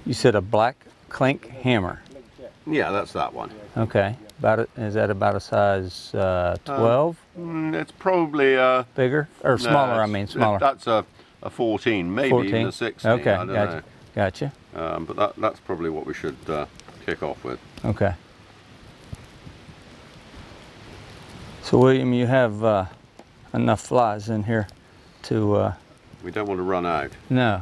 You said a black clink hammer. Yeah, that's that one. Okay. Is that about a size 12? It's probably Bigger? Or smaller, I mean, smaller. That's a 14, maybe 14? even a 16. Okay, I don't know. Gotcha. But that's probably what we should kick off with. Okay. So William, you have enough flies in here to... We don't want to run out. No.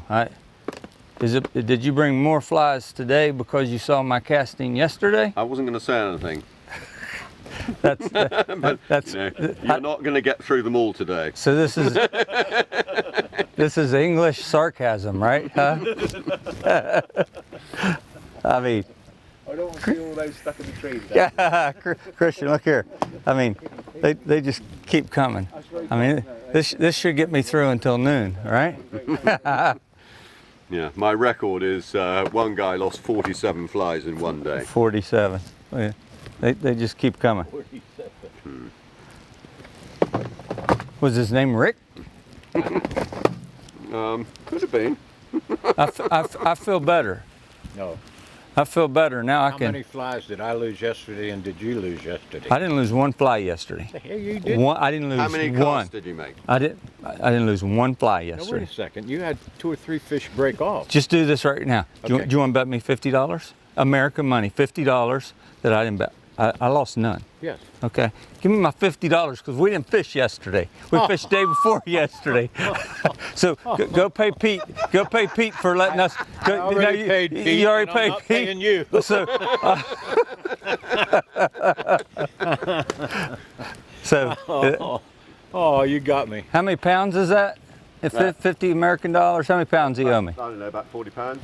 Did you bring more flies today because you saw my casting yesterday? I wasn't going to say anything. But you're not going to get through them all today. So this is English sarcasm, right? Huh? I mean, I don't want to see all those stuck in the trees. Yeah, Christian, look here. I mean, they just keep coming. I mean, this should get me through until noon, right? Yeah, my record is one guy lost 47 flies in one day. 47. Yeah. They just keep coming. 47. Was his name Rick? Could have been. I feel better. No. I feel better now. How many flies did I lose yesterday, and did you lose yesterday? I didn't lose one fly yesterday. The hell you did? I didn't lose one. How many casts did you make? I didn't lose one fly Now, yesterday. wait a second. You had 2 or 3 fish break off. Just do this right now. Do Okay. you want to bet me $50? American money, $50 that I didn't bet. I lost none. Yes. Okay. Give me my $50 because we didn't fish yesterday. We fished day before yesterday. So go pay Pete. Go pay Pete for letting us. I already paid Pete. You already and paid I'm not Pete. paying you. Oh, you got me. How many pounds is that? If 50 American dollars, how many pounds do you owe me? I don't know, about 40 pounds.